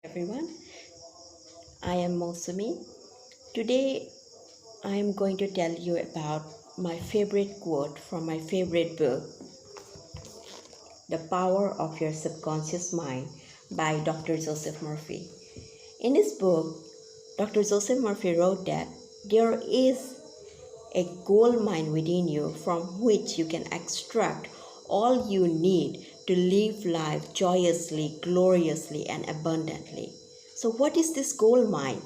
Everyone, I am Mauchumi. Today I am going to tell you about my favorite quote from my favorite book, The Power of Your Subconscious Mind by Dr. Joseph Murphy. In his book, Dr. Joseph Murphy wrote that there is a gold mine within you from which you can extract all you need to live life joyously, gloriously, and abundantly. So, what is this gold mine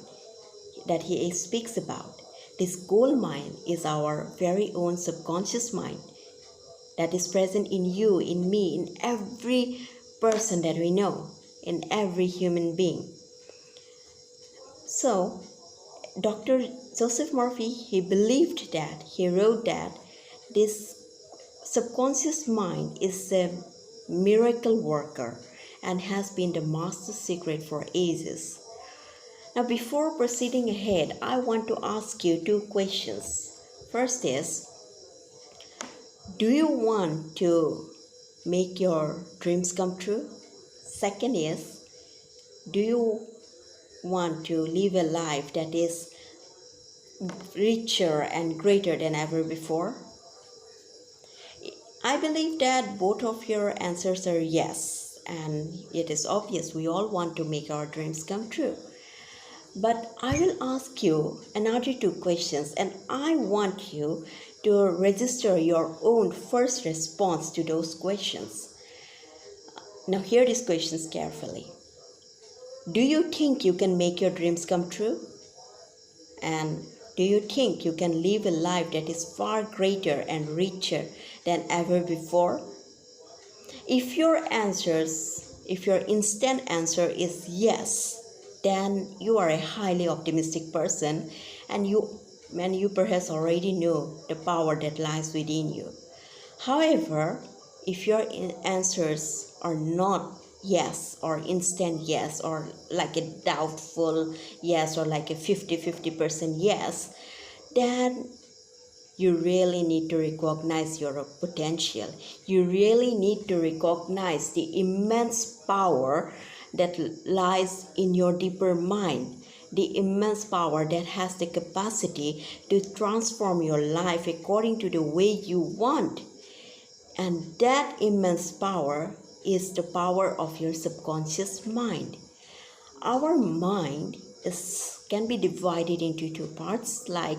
that he speaks about? This gold mine is our very own subconscious mind that is present in you, in me, in every person that we know, in every human being. So, Dr. Joseph Murphy, he wrote that this subconscious mind is a miracle worker and has been the master secret for ages. Now, before proceeding ahead, I want to ask you two questions. First is, do you want to make your dreams come true? Second is, do you want to live a life that is richer and greater than ever before? I believe that both of your answers are yes, and it is obvious we all want to make our dreams come true. But I will ask you another two questions, and I want you to register your own first response to those questions. Now, hear these questions carefully. Do you think you can make your dreams come true? And do you think you can live a life that is far greater and richer than ever before? If your instant answer is yes, then you are a highly optimistic person and you perhaps already know the power that lies within you. However, if your answers are not yes or instant yes or like a doubtful yes or like a 50-50% yes, then you really need to recognize your potential. You really need to recognize the immense power that lies in your deeper mind, the immense power that has the capacity to transform your life according to the way you want. And that immense power is the power of your subconscious mind. Our mind can be divided into two parts, like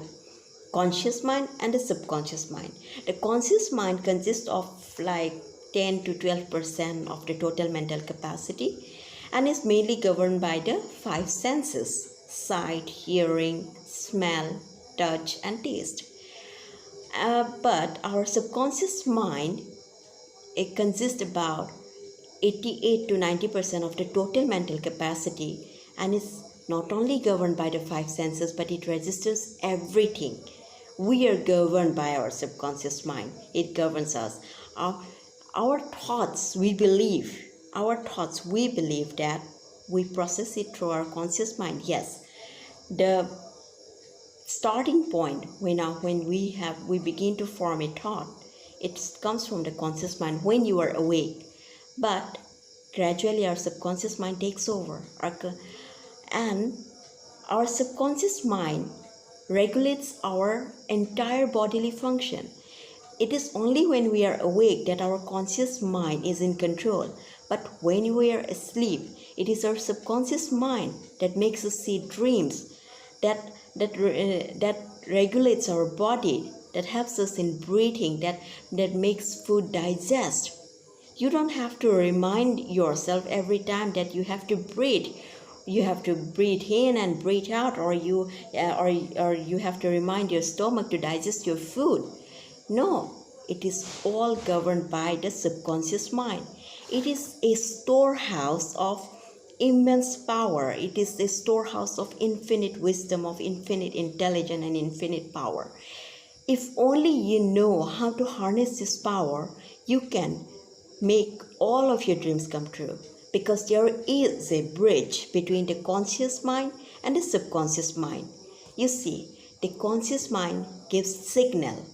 conscious mind and the subconscious mind. The conscious mind consists of like 10 to 12% of the total mental capacity and is mainly governed by the five senses: sight, hearing, smell, touch, and taste. But our subconscious mind, it consists about 88 to 90% of the total mental capacity and is not only governed by the five senses, but it registers everything. We are governed by our subconscious mind. It governs us. Our thoughts, we believe that we process it through our conscious mind. Yes, the starting point when we begin to form a thought, it comes from the conscious mind when you are awake, but gradually our subconscious mind takes over, and our subconscious mind regulates our entire bodily function. It is only when we are awake that our conscious mind is in control, but when we are asleep, it is our subconscious mind that makes us see dreams, that regulates our body, that helps us in breathing, that makes food digest. You don't have to remind yourself every time that you have to breathe. You have to breathe in and breathe out, or you have to remind your stomach to digest your food. No, it is all governed by the subconscious mind. It is a storehouse of immense power. It is a storehouse of infinite wisdom, of infinite intelligence, and infinite power. If only you know how to harness this power, you can make all of your dreams come true, because there is a bridge between the conscious mind and the subconscious mind. You see, the conscious mind gives signal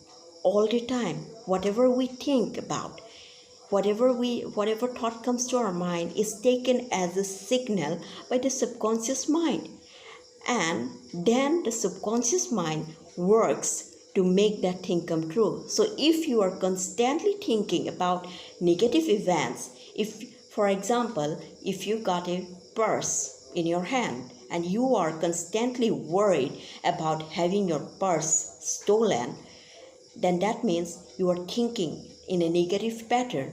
all the time. Whatever we think about, whatever thought comes to our mind is taken as a signal by the subconscious mind, and then the subconscious mind works to make that thing come true. So if you are constantly thinking about negative events, if for example, if you got a purse in your hand and you are constantly worried about having your purse stolen, then that means you are thinking in a negative pattern,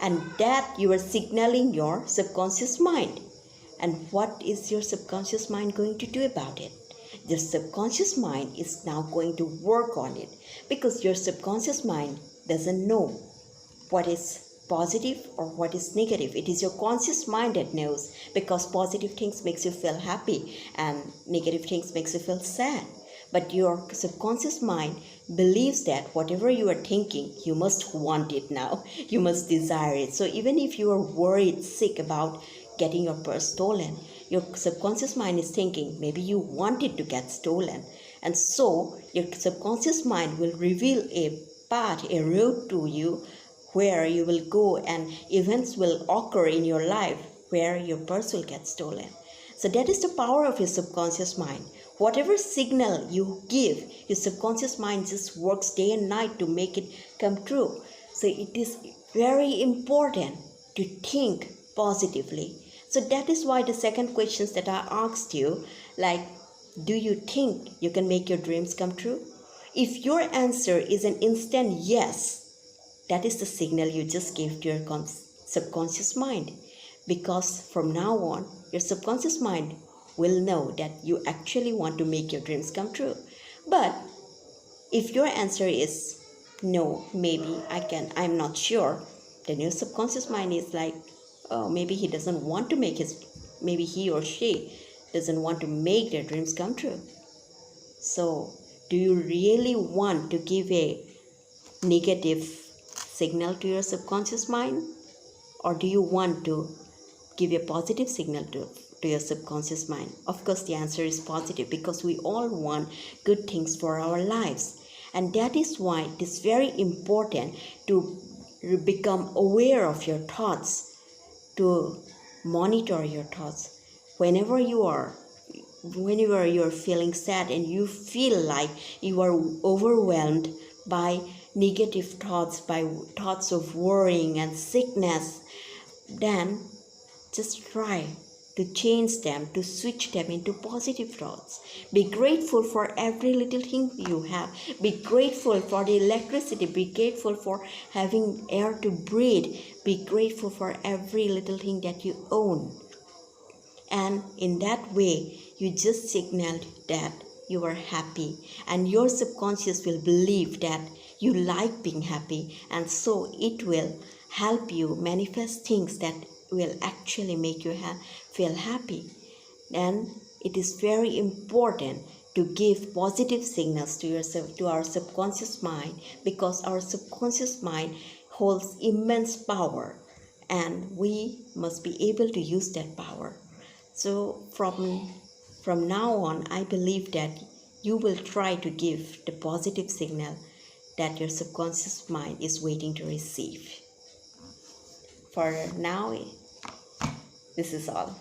and that you are signaling your subconscious mind. And what is your subconscious mind going to do about it? The subconscious mind is now going to work on it, because your subconscious mind doesn't know what is positive or what is negative. It is your conscious mind that knows, because positive things makes you feel happy and negative things makes you feel sad. But your subconscious mind believes that whatever you are thinking, you must want it now. You must desire it. So even if you are worried, sick about getting your purse stolen, your subconscious mind is thinking maybe you want it to get stolen. And so your subconscious mind will reveal a path, a route to you where you will go, and events will occur in your life where your purse will get stolen. So that is the power of your subconscious mind. Whatever signal you give, your subconscious mind just works day and night to make it come true. So it is very important to think positively. So that is why the second questions that I asked you, like, do you think you can make your dreams come true? If your answer is an instant yes, that is the signal you just gave to your subconscious mind. Because from now on, your subconscious mind will know that you actually want to make your dreams come true. But if your answer is no, maybe I'm not sure, then your subconscious mind is like, oh, maybe he doesn't want to maybe he or she doesn't want to make their dreams come true. So do you really want to give a negative signal to your subconscious mind, or do you want to give a positive signal to your subconscious mind? Of course, the answer is positive, because we all want good things for our lives. And that is why it is very important to become aware of your thoughts, to monitor your thoughts. Whenever you are feeling sad and you feel like you are overwhelmed by negative thoughts, by thoughts of worrying and sickness, then just try to change them, to switch them into positive thoughts. Be grateful for every little thing you have. Be grateful for the electricity. Be grateful for having air to breathe. Be grateful for every little thing that you own. And in that way, you just signaled that you are happy, and your subconscious will believe that you like being happy, and so it will help you manifest things that will actually make you feel happy. And it is very important to give positive signals to our subconscious mind, because our subconscious mind holds immense power, and we must be able to use that power. So from now on, I believe that you will try to give the positive signal that your subconscious mind is waiting to receive. For now, this is all.